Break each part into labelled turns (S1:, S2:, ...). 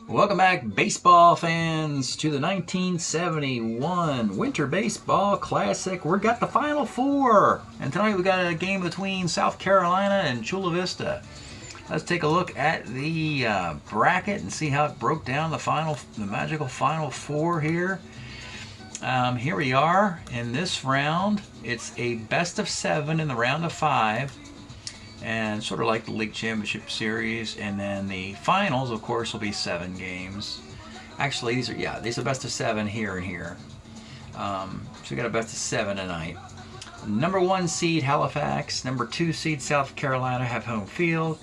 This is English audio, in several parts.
S1: Welcome back, baseball fans, to the 1971 Winter Baseball Classic. We got the Final Four, and tonight we got a game between South Carolina and Chula Vista. Let's take a look at the bracket and see how it broke down the magical Final Four here. Here we are in this round. It's a best of 7 in the round of 5. And sort of like the League Championship Series, and then the finals, of course, will be 7 games. Actually, these are best of 7 here and here. So we got a best of 7 tonight. Number 1 seed Halifax, number 2 seed South Carolina have home field.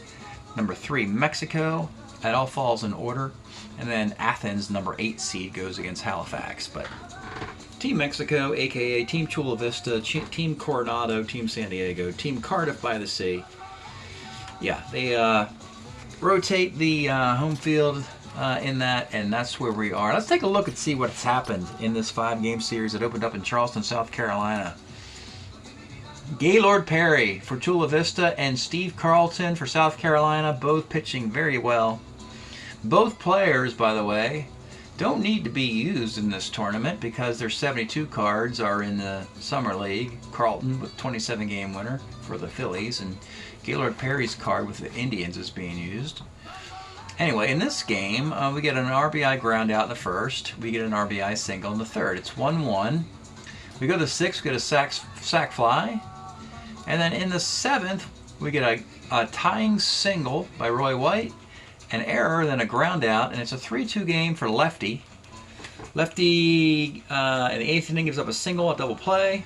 S1: Number 3 Mexico. That all falls in order, and then Athens, number 8 seed, goes against Halifax. But Team Mexico, aka Team Chula Vista, Team Coronado, Team San Diego, Team Cardiff by the Sea. Yeah, they rotate the home field in that, and that's where we are. Let's take a look and see what's happened in this 5-game series that opened up in Charleston, South Carolina. Gaylord Perry for Chula Vista and Steve Carlton for South Carolina, both pitching very well. Both players, by the way, don't need to be used in this tournament because their 72 cards are in the Summer League. Carlton with 27-game winner for the Phillies, and Gaylord Perry's card with the Indians is being used. Anyway, in this game, we get an RBI ground out in the first. We get an RBI single in the third. It's 1-1. We go to the 6th, we get a sac fly. And then in the 7th, we get a tying single by Roy White, an error, then a ground out, and it's a 3-2 game for Lefty. Lefty in the 8th inning gives up a single, a double play.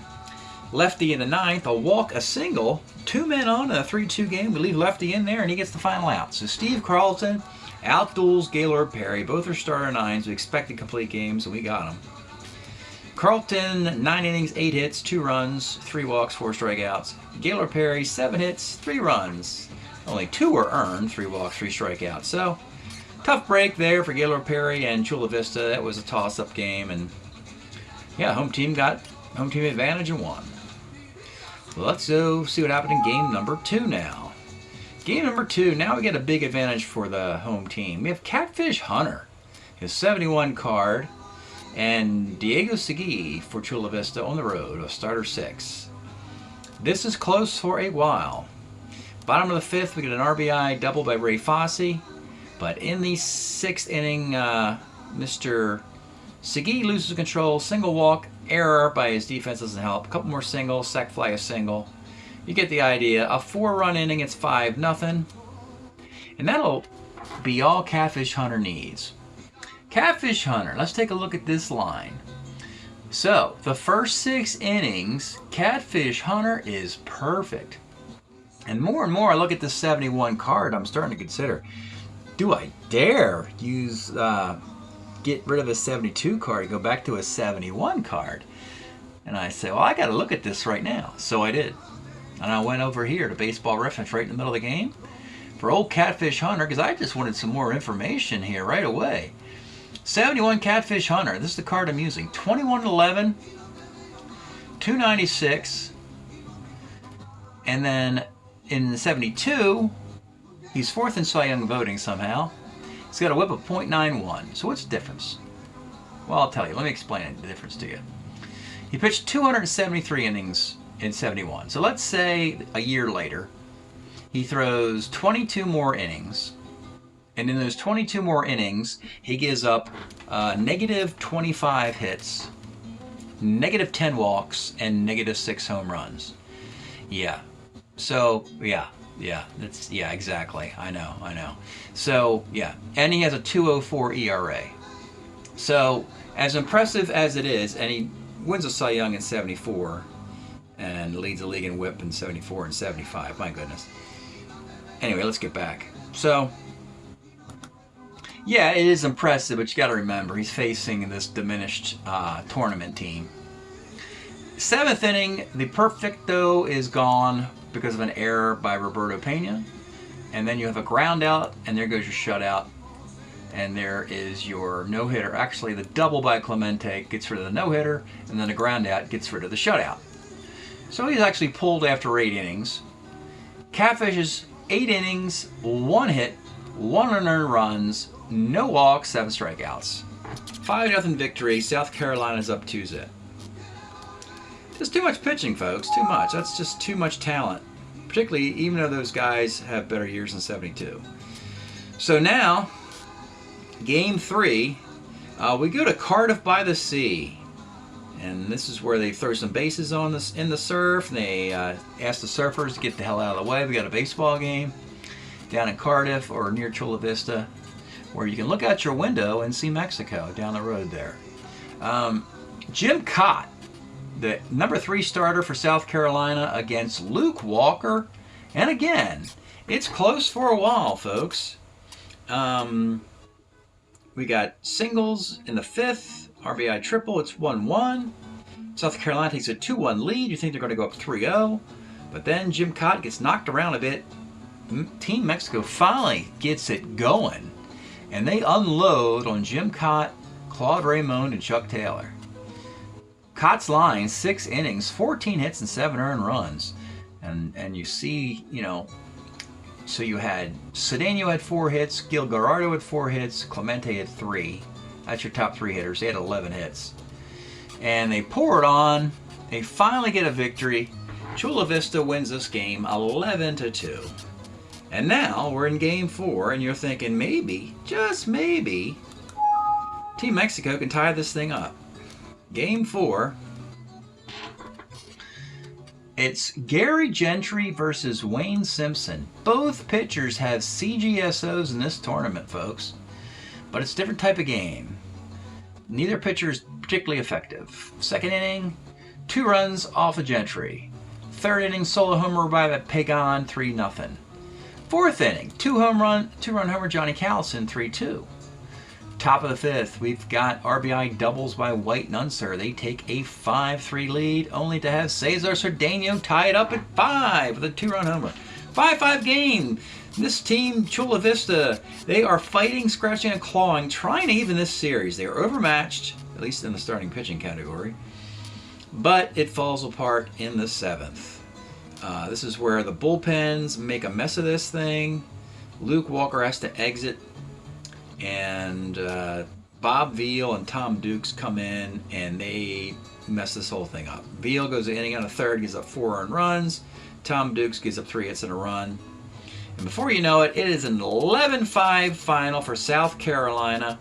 S1: Lefty in the 9th, a walk, a single, 2 men on in a 3-2 game. We leave Lefty in there, and he gets the final out. So Steve Carlton outduels Gaylord Perry. Both are starter 9s. We expected complete games, and we got them. Carlton, 9 innings, 8 hits, 2 runs, 3 walks, 4 strikeouts. Gaylord Perry, 7 hits, 3 runs. Only 2 were earned, 3 walks, 3 strikeouts. So, tough break there for Gaylord Perry and Chula Vista. That was a toss-up game, and yeah, home team advantage and won. Well, let's go see what happened in game number 2 now. Game number 2, now we get a big advantage for the home team. We have Catfish Hunter, his 71 card, and Diego Segui for Chula Vista on the road, a starter 6. This is close for a while. Bottom of the 5th, we get an RBI double by Ray Fosse, but in the 6th inning, Mr. Segui loses control, single walk, error by his defense doesn't help. A couple more singles, sac fly, a single. You get the idea. A 4-run inning, it's 5-0. And that'll be all Catfish Hunter needs. Catfish Hunter, let's take a look at this line. So, the first 6 innings, Catfish Hunter is perfect. And more I look at this 71 card, I'm starting to consider, do I dare get rid of a 72 card and go back to a 71 card? And I say, well, I got to look at this right now. So I did. And I went over here to Baseball Reference right in the middle of the game for old Catfish Hunter, because I just wanted some more information here right away. 71 Catfish Hunter, this is the card I'm using. 21-11, 296, and then in the 72, he's 4th in Cy Young voting somehow. He's got a whip of .91. So what's the difference? Well, I'll tell you. Let me explain the difference to you. He pitched 273 innings in 71. So let's say a year later, he throws 22 more innings. And in those 22 more innings, he gives up negative 25 hits, negative 10 walks, and negative 6 home runs. Yeah. So, yeah, exactly. I know. So, yeah, and he has a 2.04 ERA. So, as impressive as it is, and he wins a Cy Young in 74, and leads the league in whip in 74 and 75, my goodness. Anyway, let's get back. So, yeah, it is impressive, but you got to remember, he's facing this diminished tournament team. 7th inning, the perfecto is gone because of an error by Roberto Pena. And then you have a ground out, and there goes your shutout. And there is your no-hitter. Actually, the double by Clemente gets rid of the no-hitter, and then the ground out gets rid of the shutout. So he's actually pulled after 8 innings. Catfish is 8 innings, 1 hit, 1 unearned runs, no walks, 7 strikeouts. 5-0 victory. South Carolina's up 2-0. Just too much pitching, folks. Too much. That's just too much talent. Particularly, even though those guys have better years than 72. So now, Game 3, we go to Cardiff by the Sea. And this is where they throw some bases on this in the surf. And they ask the surfers to get the hell out of the way. We got a baseball game down in Cardiff or near Chula Vista, where you can look out your window and see Mexico down the road there. Jim Cott, the number 3 starter for South Carolina, against Luke Walker. And again, it's close for a while, folks. We got singles in the 5th, RBI triple, it's 1-1. South Carolina takes a 2-1 lead. You think they're going to go up 3-0. But then Jim Cott gets knocked around a bit. Team Mexico finally gets it going. And they unload on Jim Cott, Claude Raymond, and Chuck Taylor. Cott's line, 6 innings, 14 hits, and 7 earned runs. And you see, you know, so you had Cedeno had 4 hits, Gil Gerardo had 4 hits, Clemente had 3. That's your top 3 hitters. They had 11 hits. And they pour it on. They finally get a victory. Chula Vista wins this game 11-2. And now we're in Game 4, and you're thinking maybe, just maybe, Team Mexico can tie this thing up. Game 4. It's Gary Gentry versus Wayne Simpson. Both pitchers have CGSOs in this tournament, folks. But it's a different type of game. Neither pitcher is particularly effective. 2nd inning, 2 runs off of Gentry. 3rd inning, solo homer by the Pagan, 3-0. 4th inning, 2-run homer Johnny Callison, 3-2. Top of the 5th, we've got RBI doubles by White and Unser. They take a 5-3 lead, only to have Cesar Cedeno tie it up at 5 with a 2-run homer. 5-5 game. This team, Chula Vista, they are fighting, scratching, and clawing, trying to even this series. They are overmatched, at least in the starting pitching category. But it falls apart in the 7th. This is where the bullpens make a mess of this thing. Luke Walker has to exit. And Bob Veal and Tom Dukes come in, and they mess this whole thing up. Veal goes an inning on a 3rd, gives up 4 earned runs. Tom Dukes gives up 3 hits and a run. And before you know it, it is an 11-5 final for South Carolina.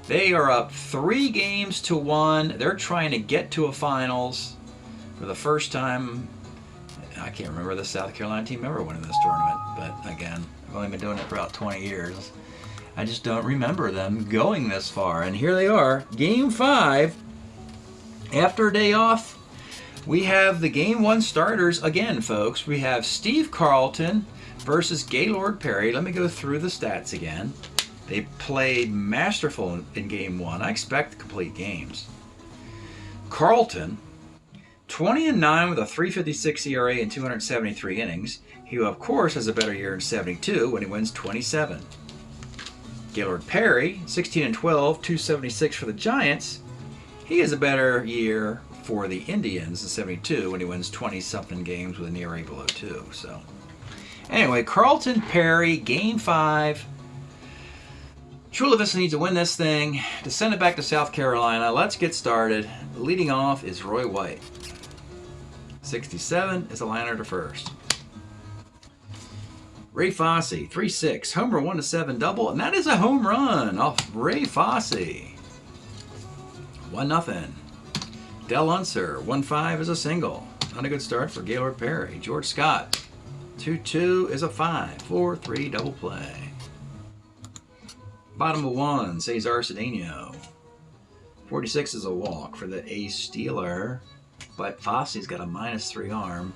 S1: They are up 3-1. They're trying to get to a finals for the first time. I can't remember the South Carolina team ever winning this tournament. But again, I've only been doing it for about 20 years. I just don't remember them going this far. And here they are, Game 5. After a day off, we have the Game 1 starters again, folks. We have Steve Carlton versus Gaylord Perry. Let me go through the stats again. They played masterful in Game 1. I expect complete games. Carlton, 20-9 with a 3.56 ERA in 273 innings. He, of course, has a better year in 72 when he wins 27. Gaylord Perry, 16-12, 276 for the Giants. He has a better year for the Indians in 72 when he wins 20-something games with an ERA below 2. So, anyway, Carlton Perry, Game 5. Chula Vista needs to win this thing to send it back to South Carolina. Let's get started. Leading off is Roy White. 67 is a liner to 1st. Ray Fosse, 3-6, homer 1-7 double, and that is a home run off Ray Fosse. 1-0. Del Unser, 1-5 is a single. Not a good start for Gaylord Perry. George Scott, 2-2 is a 5-4-3 double play. Bottom of 1, Cesar Cedeno. 46 is a walk for the ace stealer, but Fosse's got a -3 arm,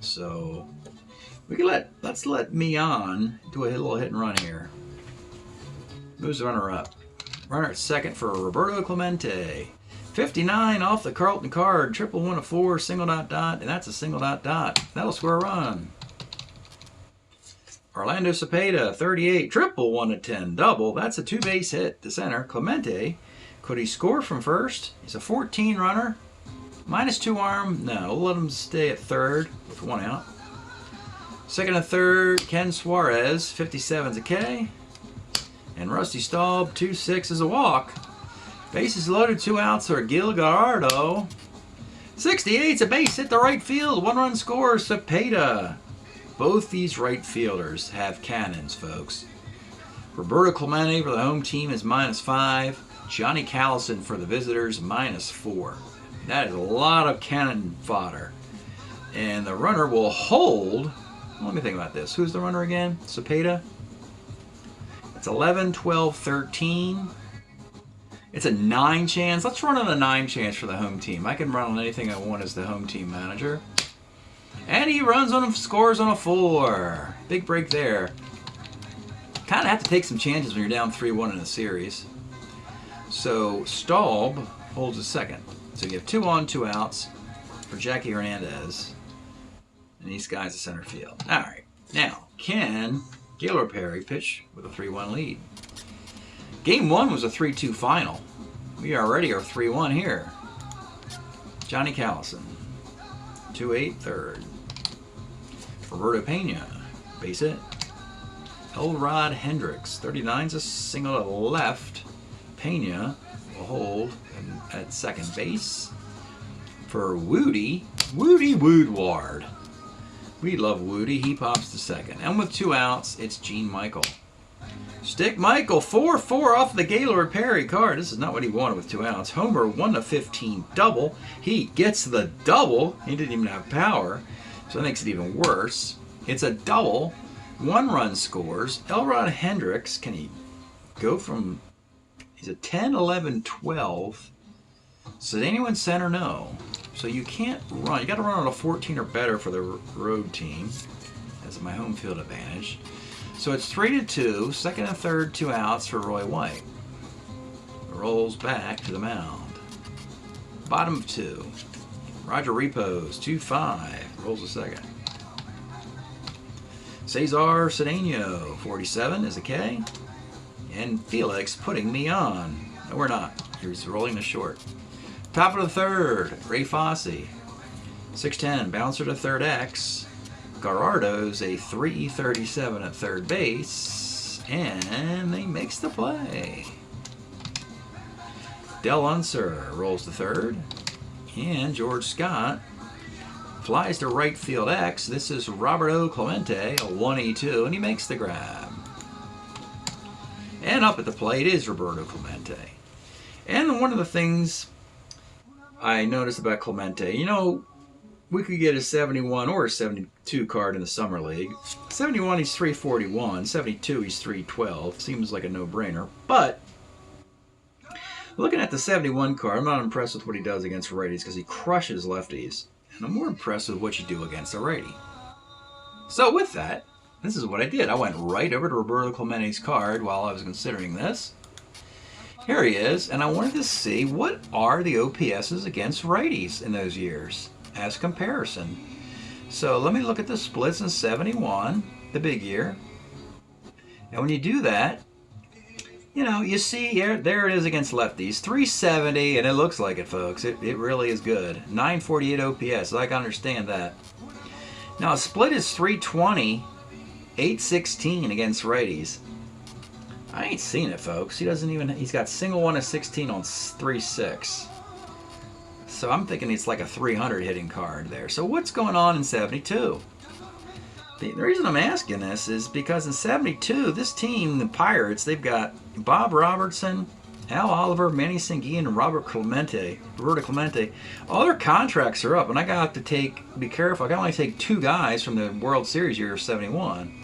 S1: so we can let's let Mian do a little hit and run here. Moves the runner up. Runner at 2nd for Roberto Clemente. 59 off the Carlton card. Triple 1-4, single ... and that's a single ... That'll score a run. Orlando Cepeda, 38, triple 1-10 double. That's a 2-base hit to center. Clemente, could he score from 1st? He's a 14 runner. -2 arm. No, we'll let him stay at 3rd with 1 out. Second and third, Ken Suarez, 57's a K. And Rusty Staub, 2-6 is a walk. Bases loaded, 2 outs are Gil Gallardo. 68's a base hit the right field. 1-run score, Cepeda. Both these right fielders have cannons, folks. Roberto Clemente for the home team is -5. Johnny Callison for the visitors, -4. That is a lot of cannon fodder. And the runner will hold. Let me think about this. Who's the runner again? Cepeda. It's 11, 12, 13. It's a 9 chance. Let's run on a 9 chance for the home team. I can run on anything I want as the home team manager. And he runs on him, scores on a 4. Big break there. Kind of have to take some chances when you're down 3-1 in a series. So Staub holds a second. So you have 2 on, 2 outs for Jackie Hernandez. And these guys at center field. All right. Now, can Gaylord Perry pitch with a 3-1 lead? Game 1 was a 3-2 final. We already are 3-1 here. Johnny Callison, 2-8, third. Roberto Pena, base hit. Elrod Hendricks, 39's a single to left. Pena will hold at second base. For Woody Woodward. We love Woody. He pops to second. And with 2 outs, it's Gene Michael. Stick Michael, 4-4 off the Gaylord Perry card. This is not what he wanted with 2 outs. Homer, 1-15 double. He gets the double. He didn't even have power, so that makes it even worse. It's a double. 1-run scores. Elrod Hendricks, can he go from... He's a 10, 11, 12. So did anyone center? No. So you can't run. You got to run on a 14 or better for the road team. That's my home field advantage. So it's 3-2, second and third, 2 outs for Roy White. Rolls back to the mound. Bottom of 2. Roger Repos, 2-5, rolls a second. Cesar Cedeno, 47 is a K. And Felix putting me on. No, we're not. He's rolling to short. Top of the third, Ray Fosse. 6'10", bouncer to third X. Gallardo's a 337 at third base, and he makes the play. Del Unser rolls to third, and George Scott flies to right field X. This is Roberto Clemente, a 1-2, and he makes the grab. And up at the plate is Roberto Clemente. And one of the things I noticed about Clemente, you know, we could get a 71 or a 72 card in the Summer League. 71, he's 341. 72, he's 312. Seems like a no-brainer. But looking at the 71 card, I'm not impressed with what he does against righties because he crushes lefties. And I'm more impressed with what you do against a righty. So with that, this is what I did. I went right over to Roberto Clemente's card while I was considering this. Here he is, and I wanted to see what are the OPSs against righties in those years as comparison. So let me look at the splits in 71, the big year. And when you do that, you know, you see here, there it is against lefties. 370, and it looks like it, folks. It really is good. 948 OPS, I can understand that. Now, a split is 320, 816 against righties. I ain't seen it, folks. He's got single 1 of 16 on 3-6. So I'm thinking it's like a 300 hitting card there. So what's going on in 72? The reason I'm asking this is because in 72, this team, the Pirates, they've got Bob Robertson, Al Oliver, Manny Sanguin, and Roberto Clemente. All their contracts are up, and I got to be careful. I can only take 2 guys from the World Series year of 71.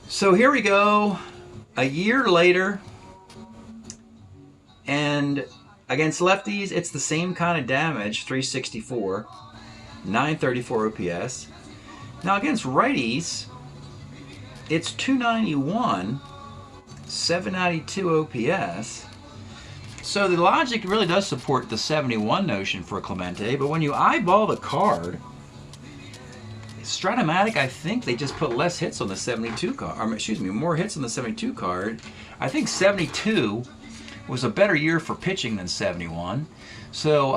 S1: So here we go, a year later, and against lefties, it's the same kind of damage, 364, 934 OPS. Now against righties, it's 291, 792 OPS. So the logic really does support the 71 notion for Clemente, but when you eyeball the card, Strat-O-Matic, I think they just put less hits on the 72 card, or excuse me, more hits on the 72 card. I think 72 was a better year for pitching than 71. So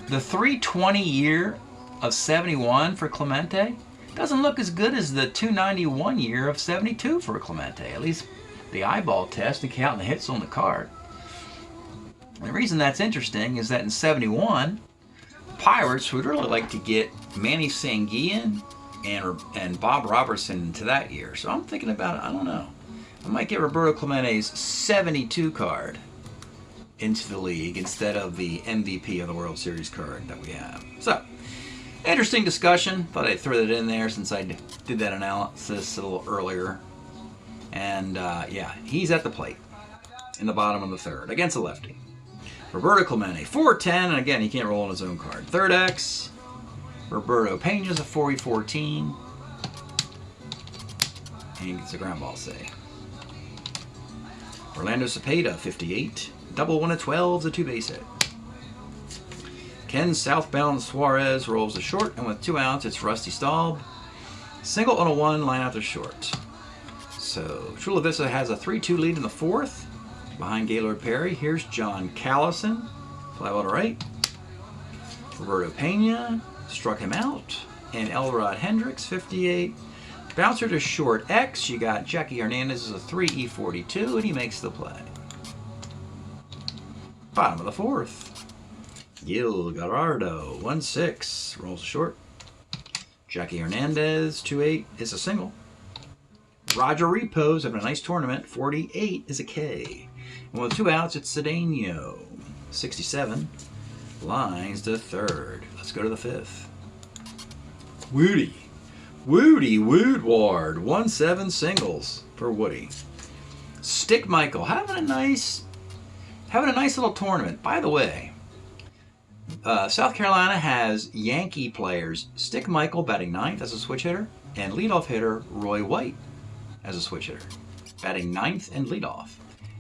S1: the 320 year of 71 for Clemente doesn't look as good as the 291 year of 72 for Clemente. At least the eyeball test and counting the hits on the card. And the reason that's interesting is that in 71, Pirates would really like to get Manny Sanguillen and Bob Robertson into that year. So I'm thinking about it. I don't know. I might get Roberto Clemente's 72 card into the league instead of the MVP of the World Series card that we have. So, interesting discussion. Thought I'd throw that in there since I did that analysis a little earlier. And yeah, he's at the plate in the bottom of the third against a lefty. Roberto Clemente, 4-10, and again, he can't roll on his own card. Third X, Roberto Pena's a 4-14, and he gets a ground ball save. Orlando Cepeda, 58, double 1 of 12 is a 2-base hit. Ken Southbound Suarez rolls the short, and with 2 outs, it's Rusty Staub. Single on a 1, line out to short. So Chula Vista has a 3-2 lead in the fourth. Behind Gaylord Perry, here's John Callison. Fly ball to right. Roberto Pena struck him out. And Elrod Hendricks, 58. Bouncer to short X. You got Jackie Hernandez as a 3E42, and he makes the play. Bottom of the fourth. Gil Gerardo, 1-6. Rolls short. Jackie Hernandez, 2-8, is a single. Roger Repos having a nice tournament, 48 is a K. And with 2 outs, it's Cedeno, 67. Lines to third. Let's go to the fifth. Woody Woodward, 1-7 singles for Woody. Stick Michael having a nice little tournament. By the way, South Carolina has Yankee players. Stick Michael batting 9th as a switch hitter, and leadoff hitter Roy White as a switch hitter, batting 9th and leadoff.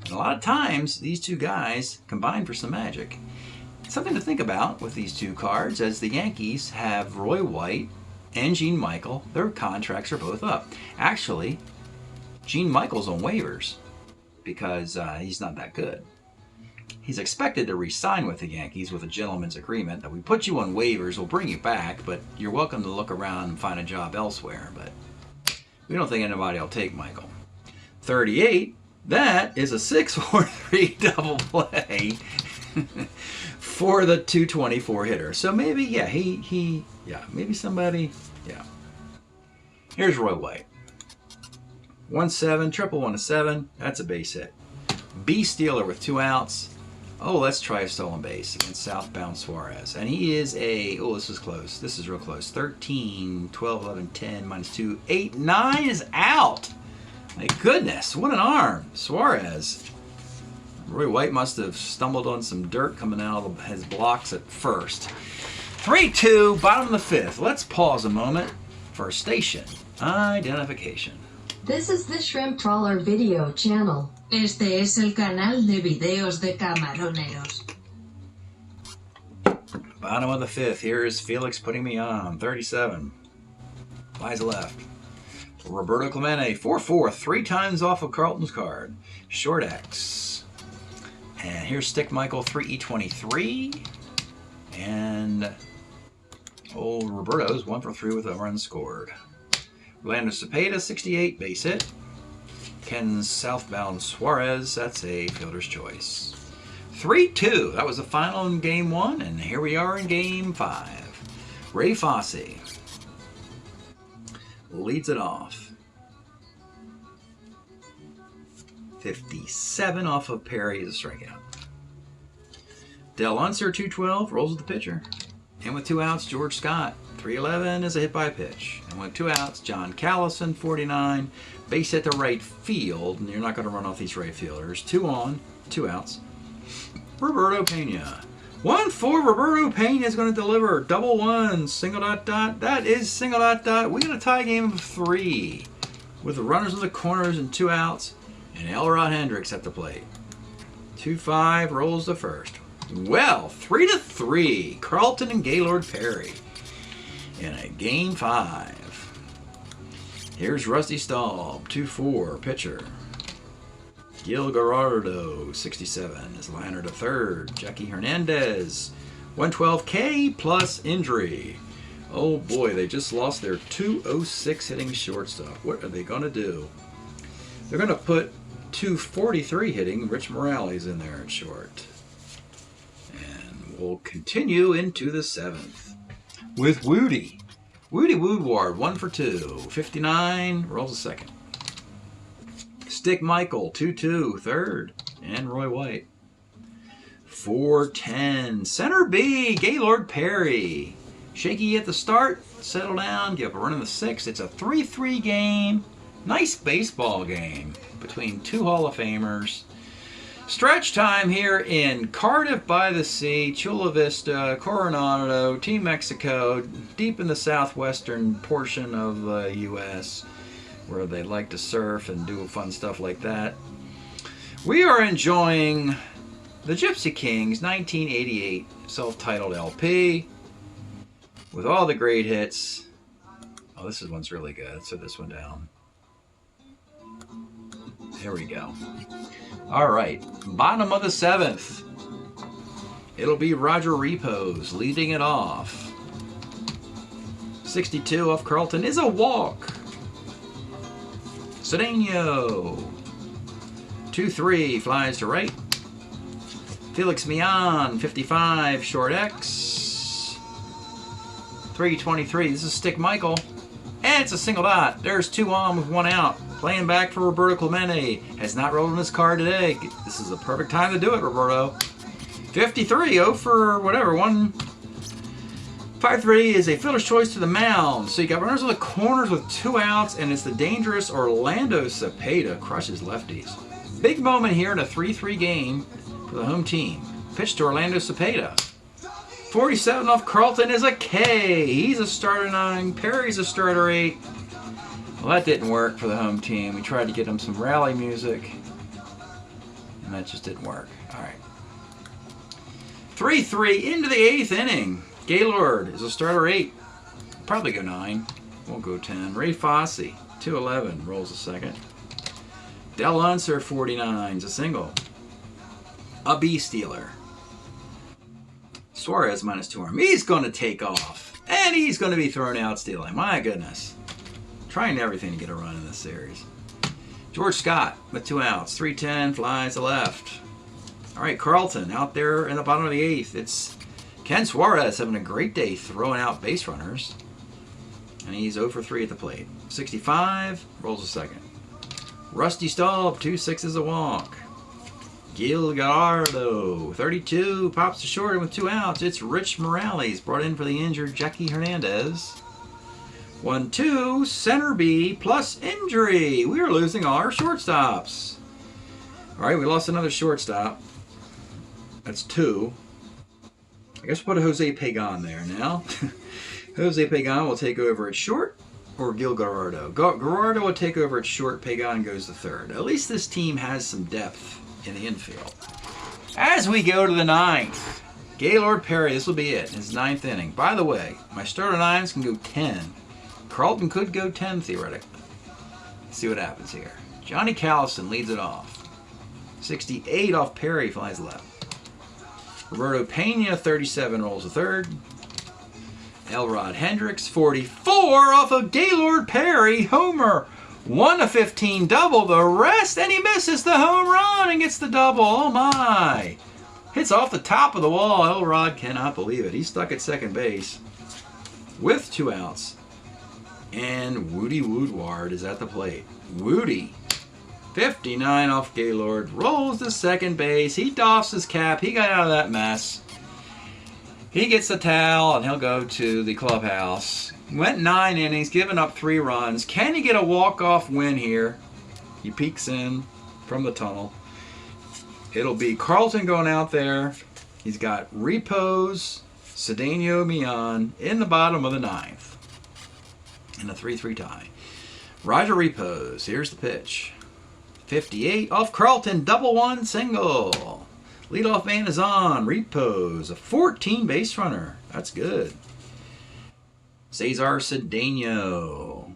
S1: And a lot of times, these two guys combine for some magic. Something to think about with these two cards, as the Yankees have Roy White and Gene Michael. Their contracts are both up. Actually, Gene Michael's on waivers because he's not that good. He's expected to re-sign with the Yankees with a gentleman's agreement that we put you on waivers, we'll bring you back, but you're welcome to look around and find a job elsewhere. But we don't think anybody will take Michael. 38, that is a 6-4-3 double play for the 224 hitter. So maybe, yeah, maybe somebody, yeah. Here's Roy White. 1-7, triple 1-7, that's a base hit. B Steeler with 2 outs. Oh, let's try a stolen base against Southbound Suarez. And he is a, oh, this is close. This is real close. 13, 12, 11, 10, minus 2, 8, 9 is out. My goodness, what an arm. Suarez. Roy White must have stumbled on some dirt coming out of his blocks at first. 3-2, bottom of the fifth. Let's pause a moment for station identification.
S2: This is the Shrimp Trawler video channel.
S3: Este es el canal de videos de camaroneros.
S1: Bottom of the fifth. Here is Felix putting me on. 37. Flies left. Roberto Clemente, 4-4. 3 times off of Carlton's card. Short X. And here's Stick Michael, 3E23. And old Roberto's 1 for 3 with a run scored. Orlando Cepeda, 68. Base hit. Ken Southbound Suarez, that's a fielder's choice. 3-2, that was the final in game 1, and here we are in game 5. Ray Fosse leads it off. 57 off of Perry is a strikeout. Del Unser, 212, rolls with the pitcher. And with 2 outs, George Scott, 311 is a hit by pitch. And with 2 outs, John Callison, 49, base hit to right field. And you're not going to run off these right fielders. 2 on, 2 outs. Roberto Pena. 1-4, Roberto Pena is going to deliver. Double 1, single ... That is single ... We got a tie game of 3. With the runners in the corners and 2 outs. And Elrod Hendricks at the plate. 2-5, rolls the first. Well, 3-3, Carlton and Gaylord Perry in a game 5. Here's Rusty Staub, 2-4, pitcher. Gil Gerardo, 67, is liner to third. Jackie Hernandez, 112K plus injury. Oh boy, they just lost their 206 hitting shortstop. What are they going to do? They're going to put 243 hitting Rich Morales in there at short. And we'll continue into the 7th with Woody. Woody Woodward, 1 for 2. 59, rolls a second. Stick Michael, 2-2, third. And Roy White. 4-10. Center B, Gaylord Perry. Shaky at the start, settle down, give up a run in the 6th. It's a 3-3 game. Nice baseball game between two Hall of Famers. Stretch time here in Cardiff by the Sea, Chula Vista, Coronado, Team Mexico, deep in the southwestern portion of the U.S., where they like to surf and do fun stuff like that. We are enjoying the Gypsy Kings 1988 self-titled LP with all the great hits. Oh, this one's really good. Let's set this one down. There we go. All right, bottom of the 7th. It'll be Roger Repos leading it off. 62 off Carlton is a walk. Cedeno. 2-3 flies to right. Felix Mian, 55, short X. 323, this is Stick Michael. And it's a single dot. There's 2 on with 1 out. Playing back for Roberto Clemente. Has not rolled in his card today. This is the perfect time to do it, Roberto. 53, 0 for whatever, 1. 5-3 is a fielder's choice to the mound. So you got runners on the corners with 2 outs, and it's the dangerous Orlando Cepeda crushes lefties. Big moment here in a 3-3 game for the home team. Pitch to Orlando Cepeda. 47 off Carlton is a K. He's a starter 9. Perry's a starter 8. Well, that didn't work for the home team. We tried to get them some rally music, and that just didn't work. All right. 3-3 into the 8th inning. Gaylord is a starter 8. Probably go 9. Won't go 10. Ray Fosse, 211, rolls a second. Del Unser, 49, is a single. A B stealer. Suarez minus 2 arm. He's going to take off. And he's going to be thrown out stealing. My goodness. Trying everything to get a run in this series. George Scott with 2 outs. 3-10 flies to left. All right, Carlton out there in the bottom of the 8th. It's Ken Suarez having a great day throwing out base runners. And he's 0 for 3 at the plate. 65, rolls a second. Rusty Staub, 2-6 is a walk. Gil Gallardo, 32, pops to short with 2 outs. It's Rich Morales, brought in for the injured Jackie Hernandez. 1-2, center B plus injury. We are losing all our shortstops. All right, we lost another shortstop. That's 2. I guess we'll put a Jose Pagan there now. Jose Pagan will take over at short, or Gil Gallardo. Gallardo will take over at short. Pagan goes to third. At least this team has some depth in the infield. As we go to the 9th, Gaylord Perry, this will be it, his 9th inning. By the way, my starter 9s can go 10. Carlton could go 10 theoretically. Let's see what happens here. Johnny Callison leads it off. 68 off Perry, flies left. Roberto Pena, 37, rolls a third. Elrod Hendricks, 44 off of Gaylord Perry, homer. 1-15 double the rest, and he misses the home run and gets the double. Oh my. Hits off the top of the wall. Elrod cannot believe it. He's stuck at second base with 2 outs. And Woody Woodward is at the plate. Woody, 59 off Gaylord, rolls to second base. He doffs his cap. He got out of that mess. He gets the towel, and he'll go to the clubhouse. Went 9 innings, given up 3 runs. Can he get a walk-off win here? He peeks in from the tunnel. It'll be Carlton going out there. He's got Repos, Cedeno, Mian in the bottom of the 9th. In a 3-3 tie. Roger Repos, here's the pitch. 58 off Carlton, double 1 single. Leadoff man is on. Repos, a 14 base runner. That's good. Cesar Cedeno,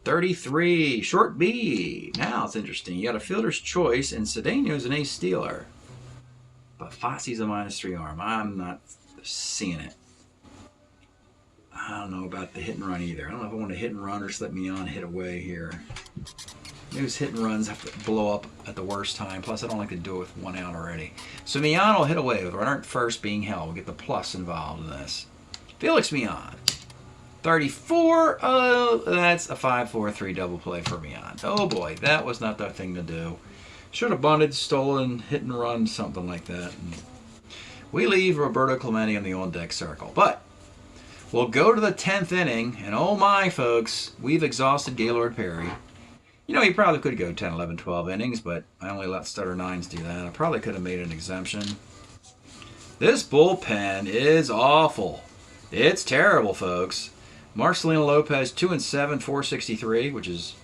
S1: 33, short B. Now it's interesting. You got a fielder's choice, and Cedeno's an ace stealer. But Fosse's a -3 arm. I'm not seeing it. I don't know about the hit and run either. I don't know if I want to hit and run or just let Mian hit away here. Those hit and runs have to blow up at the worst time. Plus, I don't like to do it with one out already. So Mian will hit away with runner at first being held. We'll get the plus involved in this. Felix Mian. 34. Oh, that's a 5-4-3 double play for Mian. Oh boy, that was not the thing to do. Should have bunted, stolen, hit and run, something like that. And we leave Roberto Clemente on the on-deck circle. But we'll go to the 10th inning, and oh my, folks, we've exhausted Gaylord Perry. You know, he probably could go 10, 11, 12 innings, but I only let Stutter Nines do that. I probably could have made an exemption. This bullpen is awful. It's terrible, folks. Marcelino Lopez, 2-7, 463, which is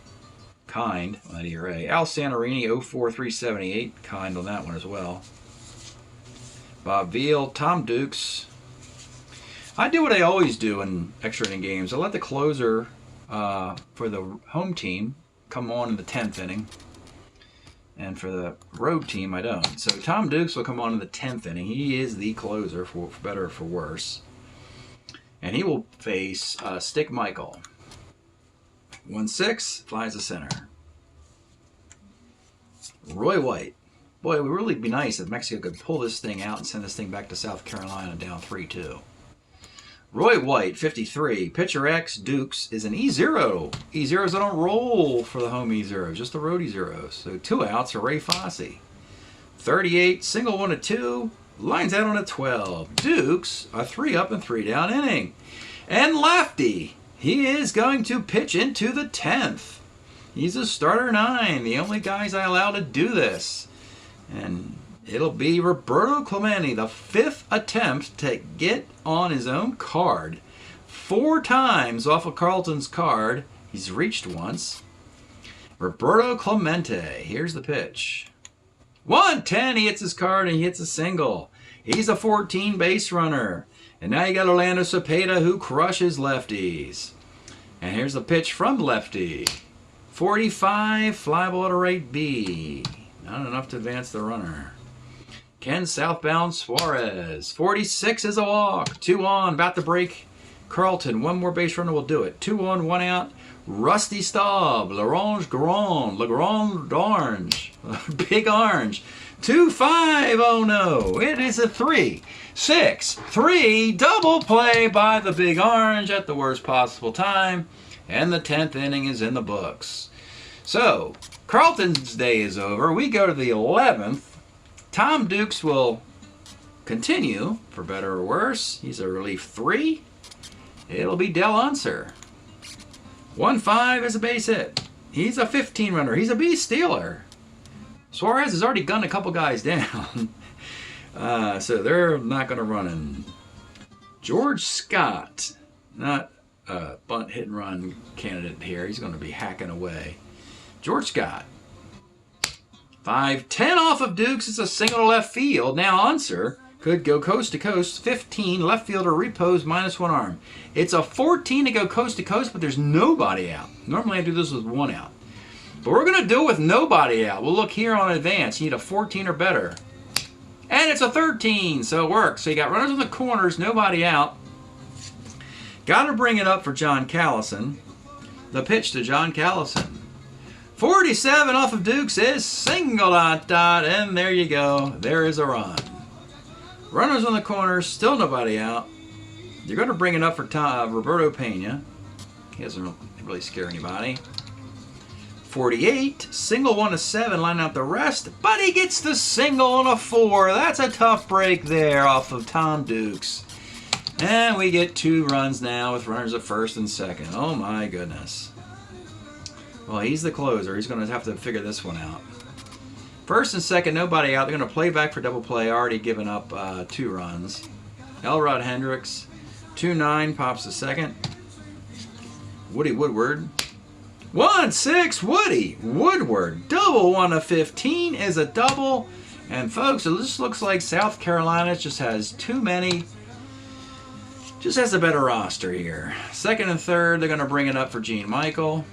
S1: kind on that ERA. Al Santorini, 0-4, 378, kind on that one as well. Bob Veal, Tom Dukes. I do what I always do in extra inning games. I let the closer for the home team come on in the 10th inning. And for the road team, I don't. So Tom Dukes will come on in the 10th inning. He is the closer, for better or for worse. And he will face Stick Michael. 1-6, flies to center. Roy White. Boy, it would really be nice if Mexico could pull this thing out and send this thing back to South Carolina down 3-2. Roy White, 53. Pitcher X, Dukes, is an E0. E0s that don't roll for the home E0s, just the road E0s. So 2 outs for Ray Fosse. 38, single 1-2, lines out on a 12. Dukes, a 3-up and 3-down inning. And lefty, he is going to pitch into the 10th. He's a starter 9, the only guys I allow to do this. And it'll be Roberto Clemente, the 5th attempt to get on his own card. 4 times off of Carlton's card. He's reached once. Roberto Clemente. Here's the pitch. 1-10. He hits his card and he hits a single. He's a 14 base runner. And now you got Orlando Cepeda who crushes lefties. And here's the pitch from lefty. 45. Fly ball to right B. Not enough to advance the runner. Ken southbound Suarez. 46 is a walk. 2 on. About to break Carlton. 1 more base runner will do it. 2 on, 1 out. Rusty Staub. L'Orange Grand. Le Grand Orange. Big Orange. 2-5. Oh no. It is a 3-6-3 double play by the Big Orange at the worst possible time. And the 10th inning is in the books. So, Carlton's day is over. We go to the 11th. Tom Dukes will continue, for better or worse. He's a relief 3. It'll be Del Unser. 1-5 is a base hit. He's a 15 runner. He's a base stealer. Suarez has already gunned a couple guys down. So they're not going to run in. George Scott, not a bunt hit and run candidate here. He's going to be hacking away. George Scott. 5-10 off of Dukes. It's a single to left field. Now Unser could go coast to coast. 15, left fielder repose minus 1 arm. It's a 14 to go coast to coast, but there's nobody out. Normally I do this with 1 out. But we're going to do it with nobody out. We'll look here on advance. You need a 14 or better. And it's a 13, so it works. So you got runners on the corners, nobody out. Got to bring it up for John Callison. The pitch to John Callison. 47 off of Dukes is single dot, and there you go. There is a run. Runners on the corners, still nobody out. You're going to bring it up for Roberto Pena. He doesn't really scare anybody. 48, single 1-7, line out the rest, but he gets the single on a 4. That's a tough break there off of Tom Dukes. And we get 2 runs now with runners at first and second. Oh my goodness. Well, he's the closer. He's going to have to figure this one out. First and second, nobody out. They're going to play back for double play. Already given up 2 runs. Elrod Hendricks. 2-9 pops the second. Woody Woodward. 1-6 Woody Woodward. Double 1-15 is a double. And folks, it just looks like South Carolina just has too many. Just has a better roster here. Second and third, they're going to bring it up for Gene Michael.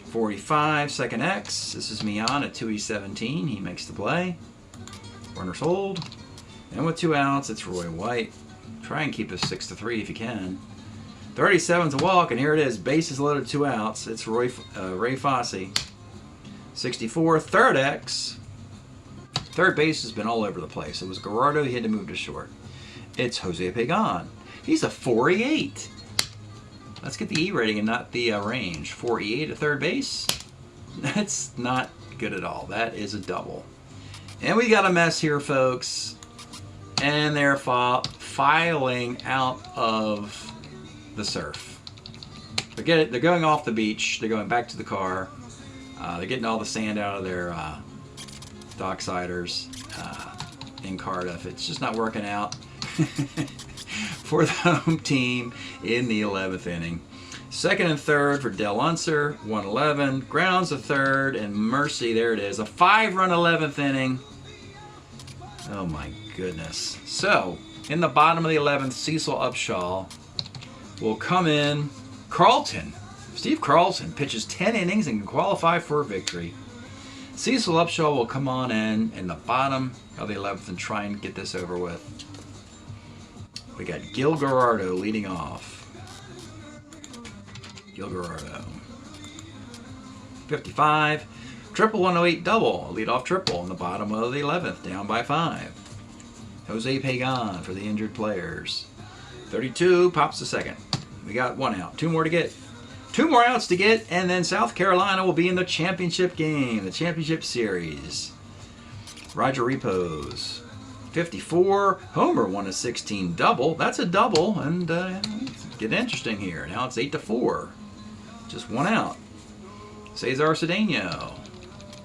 S1: 45, second X. This is Mian at 2E17. He makes the play. Runners hold. And with 2 outs, it's Roy White. Try and keep this 6-3 if you can. 37's a walk, and here it is. Bases loaded, 2 outs. It's Ray Fosse. 64, third X. Third base has been all over the place. It was Gerardo. He had to move to short. It's Jose Pagan. He's a 4.88. Let's get the E rating and not the range. 4.88 at third base. That's not good at all. That is a double. And we got a mess here, folks. And they're filing out of the surf. Forget it. They're going off the beach. They're going back to the car. They're getting all the sand out of their docksiders in Cardiff. It's just not working out for the home team in the 11th inning. Second and third for Del Unser, 1-11. Grounds to third, and mercy, there it is. A 5-run 11th inning. Oh my goodness. So, in the bottom of the 11th, Cecil Upshaw will come in. Steve Carlton pitches 10 innings and can qualify for a victory. Cecil Upshaw will come on in the bottom of the 11th and try and get this over with. We got Gil Gerardo leading off. Gil Gerardo. 55. Triple 108 double. A leadoff triple in the bottom of the 11th. Down by 5. Jose Pagan for the injured players. 32. Pops the second. We got 1 out. 2 more to get. 2 more outs to get, and then South Carolina will be in the championship game, the championship series. Roger Repos. 54. Homer won a 16 double. That's a double, and get interesting here. Now it's 8-4. Just 1 out. Cesar Cedeno.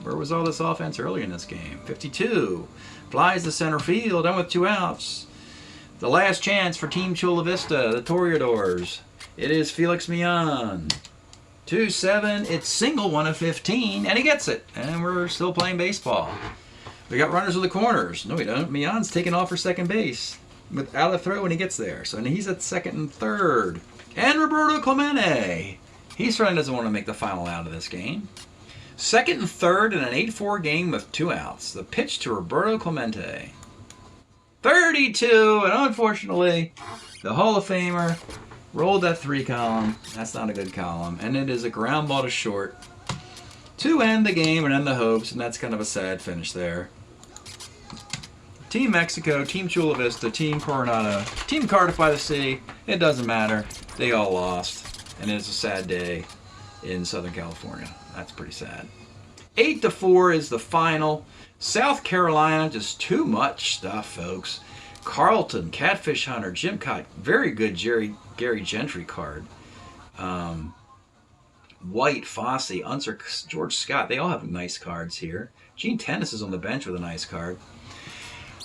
S1: Where was all this offense earlier in this game? 52. Flies to center field, done with 2 outs. The last chance for Team Chula Vista, the Toreadors. It is Felix Millan. 2-7. It's single 1 of 15, and he gets it. And we're still playing baseball. We got runners in the corners. No, we don't. Millan's taking off for second base without a throw when he gets there. So he's at second and third. And Roberto Clemente. He certainly doesn't want to make the final out of this game. Second and third in an 8-4 game with 2 outs. The pitch to Roberto Clemente. 32, and unfortunately, the Hall of Famer rolled that 3 column. That's not a good column. And it is a ground ball to short to end the game and end the hopes, and that's kind of a sad finish there. Team Mexico, Team Chula Vista, Team Coronado, Team Cardiff by the Sea, it doesn't matter. They all lost. And it's a sad day in Southern California. That's pretty sad. 8-4 is the final. South Carolina, just too much stuff, folks. Carlton, Catfish Hunter, Jim Cott, very good Gary Gentry card. White, Fosse, Unser, George Scott, they all have nice cards here. Gene Tennis is on the bench with a nice card.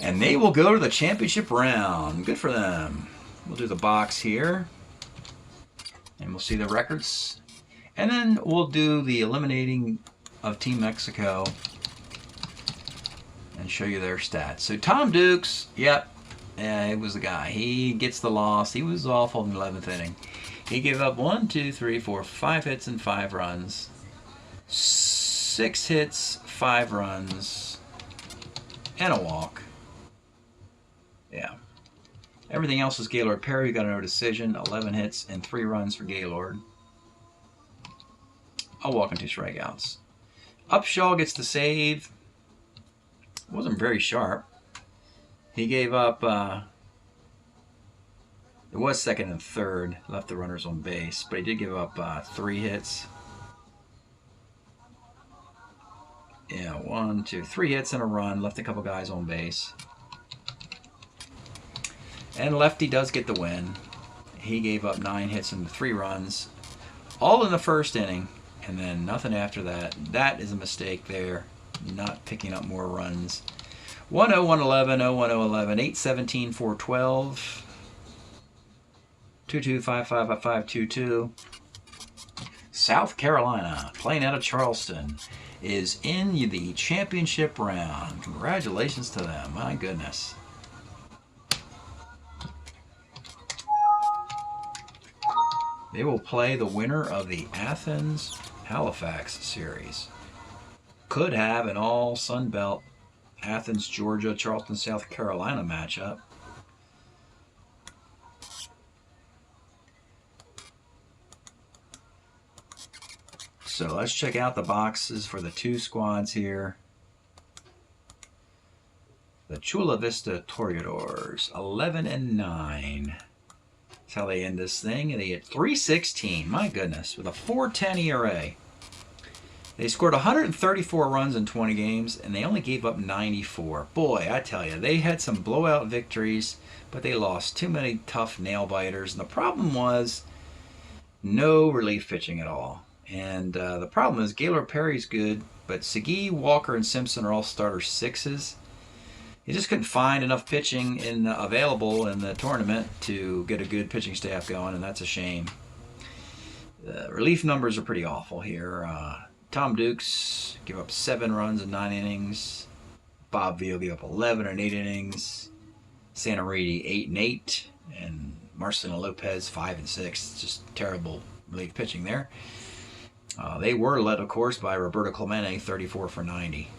S1: And they will go to the championship round. Good for them. We'll do the box here. And we'll see the records. And then we'll do the eliminating of Team Mexico and show you their stats. So Tom Dukes, yep, it was the guy. He gets the loss. He was awful in the 11th inning. He gave up 5 hits and 5 runs. 6 hits, 5 runs, and a walk. Yeah. Everything else is Gaylord Perry. Got no decision. 11 hits and 3 runs for Gaylord. A walk and 2 strikeouts. Upshaw gets the save. Wasn't very sharp. He gave up, it was second and third, left the runners on base, but he did give up 3 hits. Yeah, 3 hits and a run, left a couple guys on base. And Lefty does get the win. He gave up 9 hits and 3 runs, all in the first inning, and then nothing after that. That is a mistake there, not picking up more runs. 1-0-1-11, 0-1-0-11, 8-17, 4-12, 2-2, 5-5, 5-2-2. South Carolina, playing out of Charleston, is in the championship round. Congratulations to them. My goodness. They will play the winner of the Athens-Halifax series. Could have an all Sun Belt Athens, Georgia, Charleston, South Carolina matchup. So let's check out the boxes for the two squads here. The Chula Vista Toreadors, 11-9. That's how they end this thing. And they get 316, my goodness, with a 4.10 ERA. They scored 134 runs in 20 games, and they only gave up 94. Boy, I tell you, they had some blowout victories, but they lost too many tough nail-biters. And the problem was no relief pitching at all. And the problem is Gaylord Perry's good, but Segui, Walker, and Simpson are all starter sixes. You just couldn't find enough pitching available in the tournament to get a good pitching staff going, and that's a shame. The relief numbers are pretty awful here. Tom Dukes gave up 7 runs in 9 innings. Bob Veal gave up 11 in 8 innings. Santariti 8 and 8, and Marcelino Lopez 5 and 6. It's just terrible relief pitching there. They were led, of course, by Roberto Clemente, 34 for 90.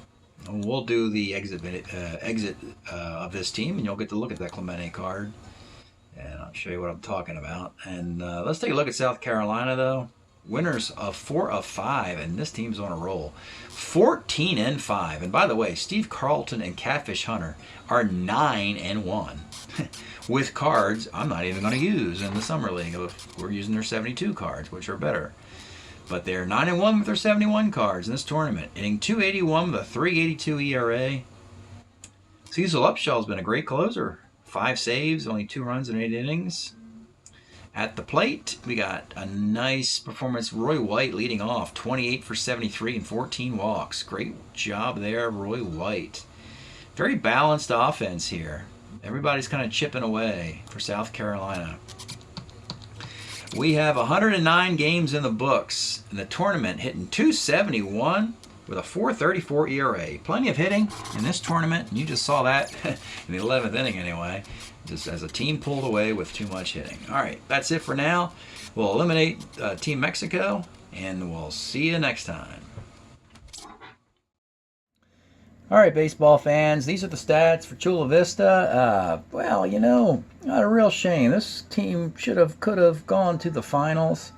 S1: We'll do the exit of this team, and you'll get to look at that Clemente card, and I'll show you what I'm talking about. And let's take a look at South Carolina, though. Winners of 4 of 5, and this team's on a roll. 14-5. And by the way, Steve Carlton and Catfish Hunter are 9-1 with cards I'm not even going to use in the Summer League. We're using their 72 cards, which are better. But they're 9-1 with their 71 cards in this tournament, hitting .281 with a 3.82 ERA. Cecil Upshaw's been a great closer. 5 saves, only 2 runs in 8 innings. At the plate, we got a nice performance. Roy White leading off, 28 for 73 and 14 walks. Great job there, Roy White. Very balanced offense here. Everybody's kind of chipping away for South Carolina. We have 109 games in the books in the tournament, hitting .271 with a 4.34 ERA. Plenty of hitting in this tournament, and you just saw that in the 11th inning anyway, just as a team pulled away with too much hitting. All right, that's it for now. We'll eliminate Team Mexico, and we'll see you next time. All right, baseball fans, these are the stats for Chula Vista. Well, you know, not a real shame. This team could have gone to the finals.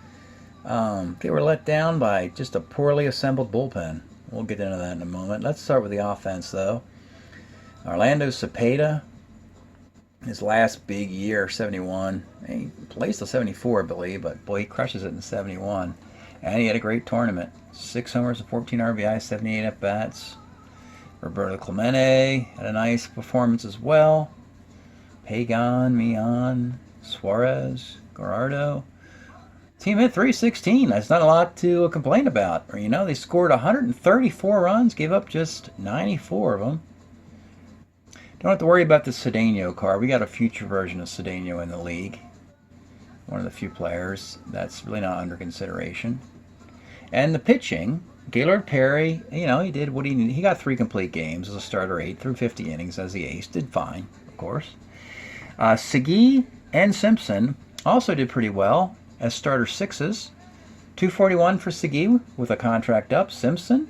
S1: They were let down by just a poorly assembled bullpen. We'll get into that in a moment. Let's start with the offense, though. Orlando Cepeda, his last big year, 71. He plays till 74, I believe, but boy, he crushes it in 71. And he had a great tournament. 6 homers and 14 RBI, 78 at-bats. Roberto Clemente had a nice performance as well. Pagan, Mian, Suarez, Gerardo. Team hit .316. That's not a lot to complain about. You know, they scored 134 runs, gave up just 94 of them. Don't have to worry about the Cedeno card. We got a future version of Cedeno in the league. One of the few players that's really not under consideration. And the pitching, Gaylord Perry, you know, he did what he needed. He got 3 complete games as a starter, 8 through 50 innings as the ace. Did fine, of course. Segui and Simpson also did pretty well as starter sixes. 241 for Segui with a contract up. Simpson,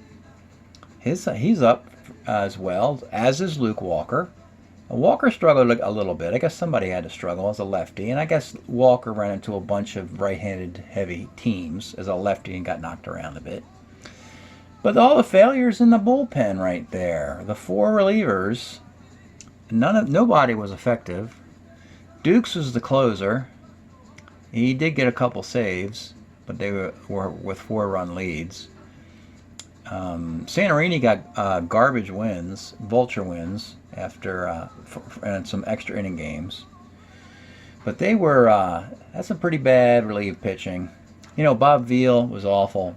S1: he's up as well, as is Luke Walker. Walker struggled a little bit. I guess somebody had to struggle as a lefty, and I guess Walker ran into a bunch of right-handed heavy teams as a lefty and got knocked around a bit. But all the failures in the bullpen right there. The 4 relievers, nobody was effective. Dukes was the closer. He did get a couple saves, but they were with 4-run leads. Santariti got garbage wins, vulture wins, after and some extra inning games. But they were that's some pretty bad relief pitching. You know, Bob Veal was awful.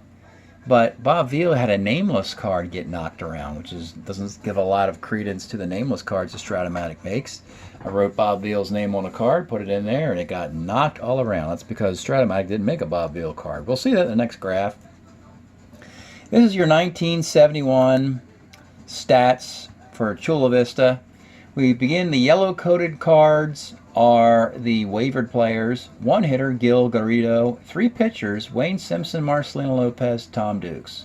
S1: But Bob Veal had a nameless card get knocked around, which doesn't give a lot of credence to the nameless cards that Strat-O-Matic makes. I wrote Bob Veal's name on a card, put it in there, and it got knocked all around. That's because Strat-O-Matic didn't make a Bob Veal card. We'll see that in the next graph. This is your 1971 stats for Chula Vista. We begin, the yellow-coated cards are the wavered players. 1 hitter, Gil Garrido. 3 pitchers, Wayne Simpson, Marcelino Lopez, Tom Dukes.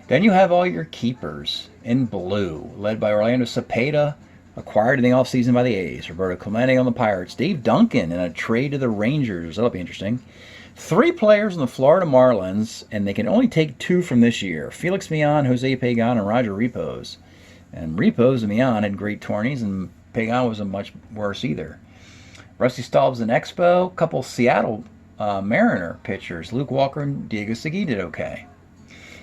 S1: Then you have all your keepers in blue, led by Orlando Cepeda, acquired in the offseason by the A's. Roberto Clemente on the Pirates. Dave Duncan in a trade to the Rangers. That'll be interesting. 3 players in the Florida Marlins, and they can only take 2 from this year. Felix Millan, Jose Pagan, and Roger Repos. And Repos and Millan had great tourneys, and Pagan wasn't much worse either. Rusty Staub's an Expo. A couple Seattle Mariner pitchers. Luke Walker and Diego Segui did okay.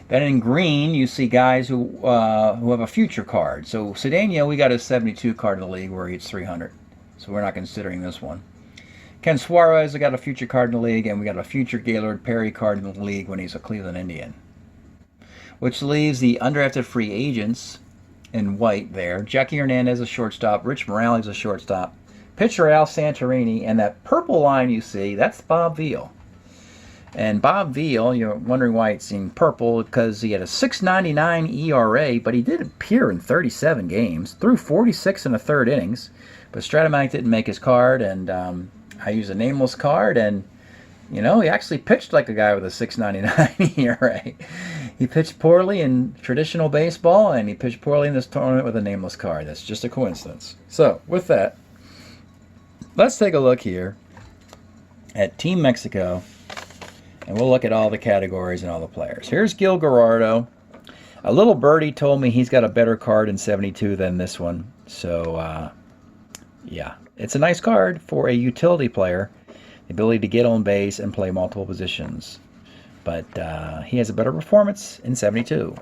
S1: Then in green, you see guys who have a future card. So Cedeno, we got a 72 card in the league where he hits 300. So we're not considering this one. Ken Suarez, we got a future card in the league, and we got a future Gaylord Perry card in the league when he's a Cleveland Indian. Which leaves the undrafted free agents in white there. Jackie Hernandez a shortstop. Rich Morales a shortstop. Pitcher Al Santorini, and that purple line you see, that's Bob Veal. And Bob Veal, you're wondering why it's in purple, because he had a 6.99 ERA, but he did appear in 37 games, threw 46 in the third innings, but Strat-O-Matic didn't make his card, and I used a nameless card, and he actually pitched like a guy with a 6.99 ERA. He pitched poorly in traditional baseball, and he pitched poorly in this tournament with a nameless card. That's just a coincidence. So, with that, let's take a look here at Team Mexico, and we'll look at all the categories and all the players. Here's Gil Gerardo. A little birdie told me he's got a better card in 72 than this one. So, yeah, it's a nice card for a utility player. The ability to get on base and play multiple positions. But he has a better performance in 72.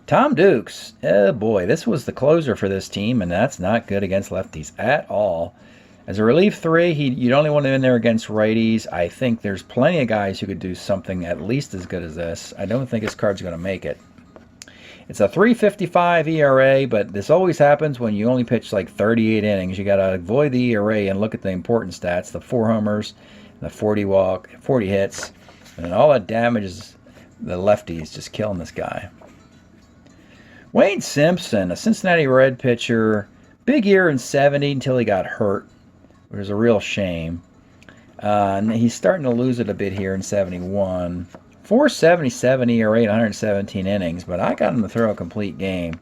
S1: Tom Dukes. Oh boy, this was the closer for this team, and that's not good against lefties at all. As a relief 3, you'd only want him in there against righties. I think there's plenty of guys who could do something at least as good as this. I don't think his card's going to make it. It's a 3.55 ERA, but this always happens when you only pitch like 38 innings. You got to avoid the ERA and look at the important stats, the 4 homers, the 40 hits, and all that damage is the lefties just killing this guy. Wade Simpson, a Cincinnati Red pitcher, big year in 70 until he got hurt, which is a real shame. And he's starting to lose it a bit here in 71. 4.77 ERA in 117 innings, but I got him to throw a complete game.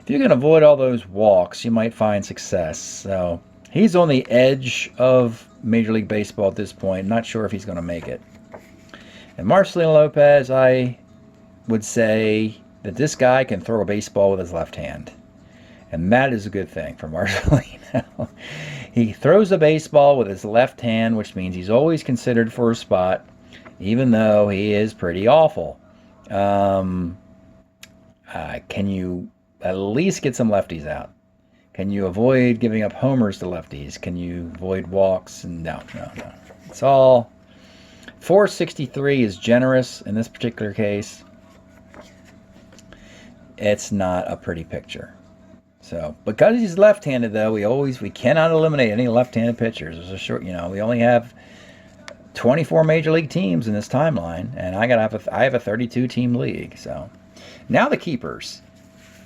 S1: If you can avoid all those walks, you might find success. So he's on the edge of Major League Baseball at this point. Not sure if he's going to make it. And Marcelino Lopez, I would say that this guy can throw a baseball with his left hand. And that is a good thing for Marcelino. He throws a baseball with his left hand, which means he's always considered for a spot, even though he is pretty awful. Can you at least get some lefties out? Can you avoid giving up homers to lefties? Can you avoid walks? No. It's all... 463 is generous in this particular case. It's not a pretty picture. So, because he's left-handed, though, we cannot eliminate any left-handed pitchers. There's a short, we only have 24 major league teams in this timeline, and I have a 32-team league. So, now the keepers,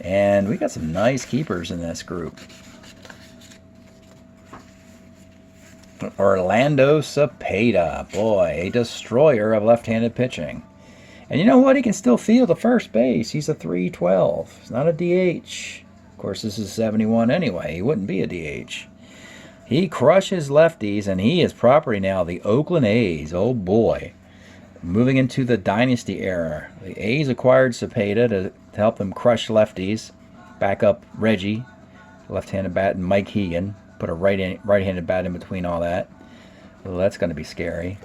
S1: and we got some nice keepers in this group. Orlando Cepeda, boy, a destroyer of left-handed pitching. And you know what? He can still field the first base. He's a 312. He's not a DH. Of course, this is 71 anyway. He wouldn't be a DH. He crushes lefties, and he is property now. The Oakland A's. Oh, boy. Moving into the dynasty era. The A's acquired Cepeda to help them crush lefties. Back up Reggie, left-handed bat, and Mike Hegan. Put a right-handed bat in between all that. Well, that's going to be scary.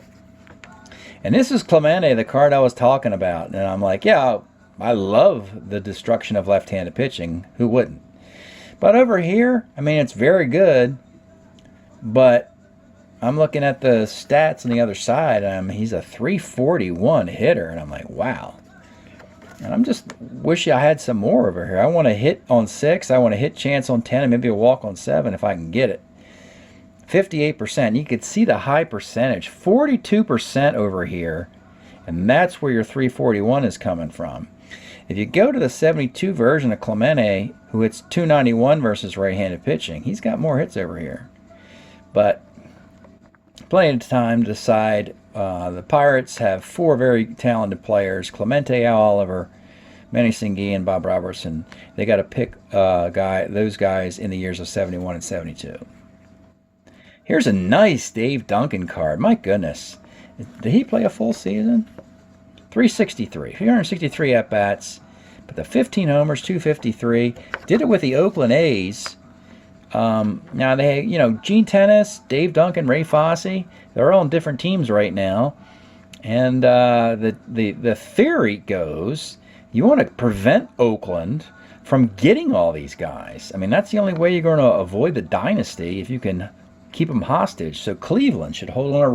S1: And this is Clemente, the card I was talking about. And I'm like, yeah, I love the destruction of left-handed pitching. Who wouldn't? But over here, it's very good. But I'm looking at the stats on the other side. He's a 341 hitter. And I'm like, wow. And I'm just wish I had some more over here. I want to hit on 6. I want to hit chance on 10 and maybe a walk on 7 if I can get it. 58%. You could see the high percentage. 42% over here. And that's where your 341 is coming from. If you go to the 72 version of Clemente, who hits 291 versus right-handed pitching, he's got more hits over here. But plenty of time to decide. The Pirates have 4 very talented players: Clemente, Al Oliver, Manny Singhi, and Bob Robertson. They got to pick those guys in the years of 71 and 72. Here's a nice Dave Duncan card. My goodness. Did he play a full season? 363 at-bats, but the 15 homers, 253. Did it with the Oakland A's. Now they, Gene Tennis, Dave Duncan, Ray Fosse, they're all on different teams right now. And the theory goes, you want to prevent Oakland from getting all these guys. I mean, that's the only way you're going to avoid the dynasty, if you can keep them hostage. So Cleveland should hold on to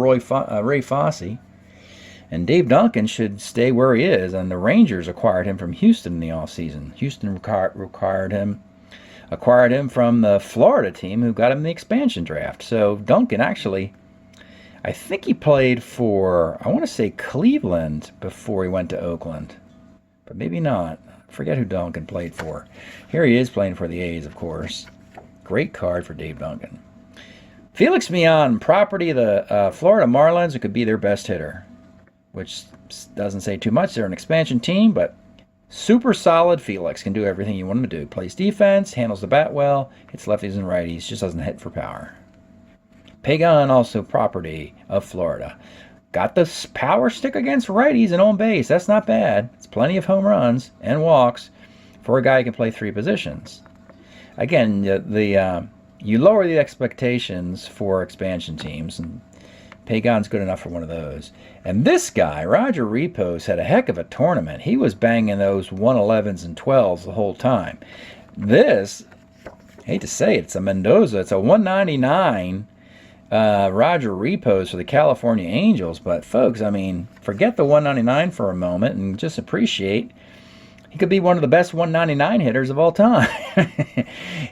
S1: Ray Fosse. And Dave Duncan should stay where he is. And the Rangers acquired him from Houston in the offseason. Houston acquired him from the Florida team who got him in the expansion draft. So Duncan actually, I think he played for, I want to say Cleveland before he went to Oakland. But maybe not. I forget who Duncan played for. Here he is playing for the A's, of course. Great card for Dave Duncan. Felix Millan, property of the Florida Marlins, who could be their best hitter, which doesn't say too much. They're an expansion team, but super solid. Felix can do everything you want him to do. Plays defense, handles the bat well, hits lefties and righties, just doesn't hit for power. Pagan, also property of Florida. Got the power stick against righties and on base. That's not bad. It's plenty of home runs and walks for a guy who can play three positions. Again, you lower the expectations for expansion teams, and Pagan's good enough for one of those. And this guy, Roger Repos, had a heck of a tournament. He was banging those 111s and 12s the whole time. This, I hate to say it, it's a Mendoza. It's a 199 Roger Repos for the California Angels. But folks, I mean, forget the 199 for a moment and just appreciate he could be one of the best 199 hitters of all time.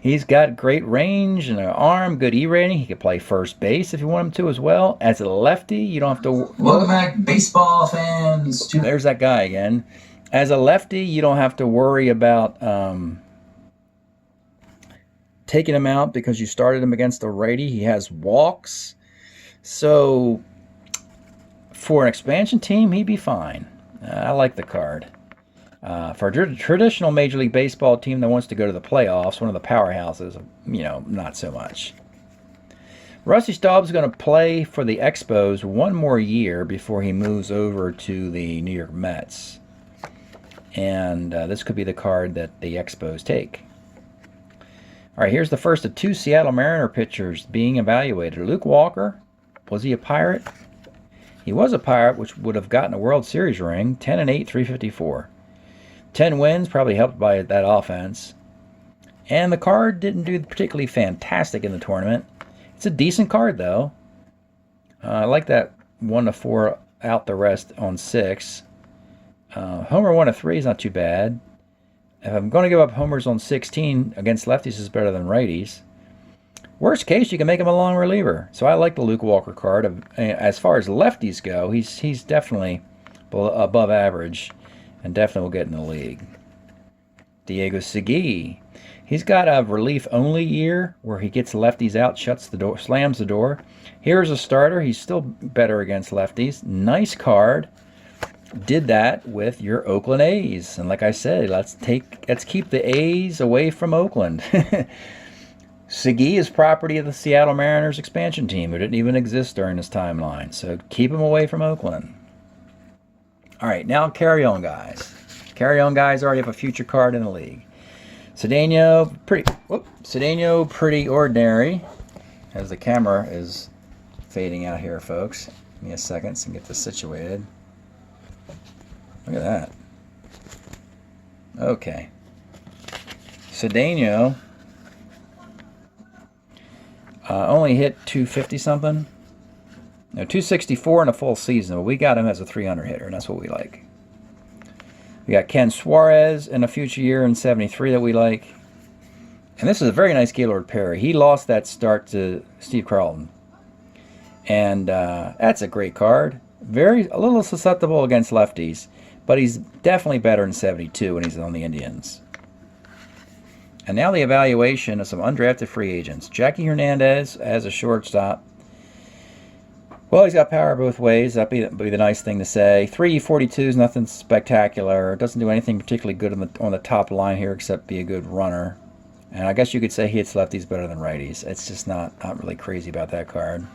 S1: He's got great range and an arm, good E rating. He could play first base if you want him to as well. As a lefty, you don't have to...
S4: Welcome back, baseball fans.
S1: There's that guy again. As a lefty, you don't have to worry about taking him out because you started him against a righty. He has walks. So for an expansion team, he'd be fine. I like the card. For a traditional Major League Baseball team that wants to go to the playoffs, one of the powerhouses, not so much. Rusty Staub's going to play for the Expos one more year before he moves over to the New York Mets. And this could be the card that the Expos take. All right, here's the first of two Seattle Mariner pitchers being evaluated. Luke Walker, was he a Pirate? He was a Pirate, which would have gotten a World Series ring, 10-8, 354. 10 wins, probably helped by that offense. And the card didn't do particularly fantastic in the tournament. It's a decent card, though. I like that 1-4 out the rest on 6. Homer 1-3 is not too bad. If I'm going to give up homers on 16 against lefties, is better than righties. Worst case, you can make him a long reliever. So I like the Luke Walker card. As far as lefties go, he's definitely above average. And definitely will get in the league. Diego Segui. He's got a relief-only year where he gets lefties out, shuts the door, slams the door. Here's a starter. He's still better against lefties. Nice card. Did that with your Oakland A's. And like I said, let's keep the A's away from Oakland. Segui is property of the Seattle Mariners expansion team, who didn't even exist during this timeline. So keep him away from Oakland. All right, now carry on, guys. Carry on, guys. Already have a future card in the league. Cedeno, pretty ordinary. As the camera is fading out here, folks. Give me a second to get this situated. Look at that. Okay. Cedeno only hit 250 something. No, 264 in a full season, but we got him as a 300 hitter, and that's what we like. We got Ken Suarez in a future year in 73 that we like. And this is a very nice Gaylord Perry. He lost that start to Steve Carlton. And that's a great card. A little susceptible against lefties, but he's definitely better in 72 when he's on the Indians. And now the evaluation of some undrafted free agents. Jackie Hernandez as a shortstop. Well, he's got power both ways. That'd be the nice thing to say. 342 is nothing spectacular. Doesn't do anything particularly good on the top line here except be a good runner. And I guess you could say he hits lefties better than righties. It's just not really crazy about that card.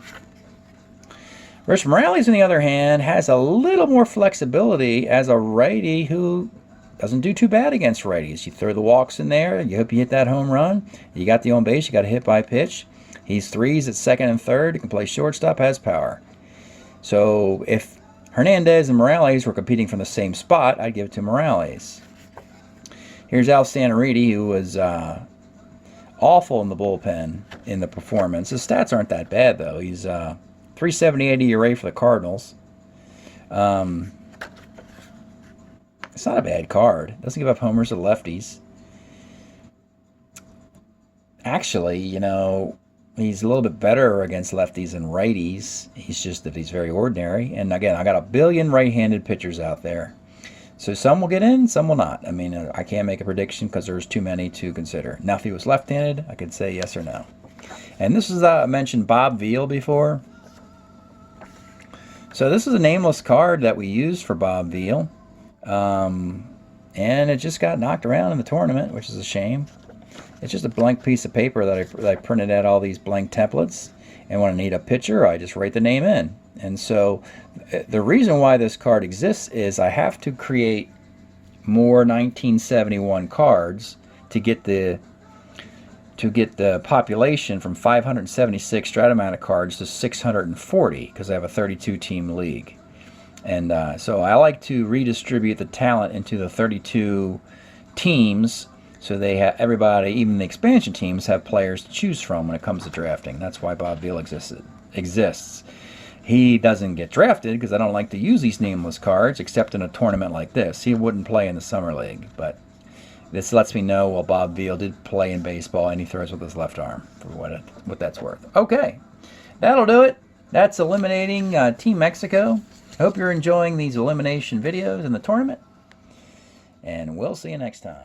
S1: Rich Morales, on the other hand, has a little more flexibility as a righty who doesn't do too bad against righties. You throw the walks in there, you hope you hit that home run. You got the on base, you got a hit by pitch. He's threes at second and third. He can play shortstop, has power. So if Hernandez and Morales were competing from the same spot, I'd give it to Morales. Here's Al Santariti, who was awful in the bullpen in the performance. His stats aren't that bad, though. He's 378 ERA for the Cardinals. It's not a bad card. Doesn't give up homers to lefties. Actually, you know, he's a little bit better against lefties than righties. He's just that he's very ordinary. And again, I got a billion right-handed pitchers out there. So some will get in, some will not. I mean, I can't make a prediction because there's too many to consider. Now, if he was left-handed, I could say yes or no. And this is, I mentioned Bob Veal before. So this is a nameless card that we used for Bob Veal. And it just got knocked around in the tournament, which is a shame. It's just a blank piece of paper that I printed out all these blank templates. And when I need a pitcher, I just write the name in. And so the reason why this card exists is I have to create more 1971 cards to get the population from 576 Strat-O-Matic cards to 640 because I have a 32-team league. And so I like to redistribute the talent into the 32 teams so they have everybody, even the expansion teams, have players to choose from when it comes to drafting. That's why Bob Veal exists. He doesn't get drafted because I don't like to use these nameless cards except in a tournament like this. He wouldn't play in the Summer League, but this lets me know, well, Bob Veal did play in baseball and he throws with his left arm for what that's worth. Okay, that'll do it. That's eliminating Team Mexico. Hope you're enjoying these elimination videos in the tournament, and we'll see you next time.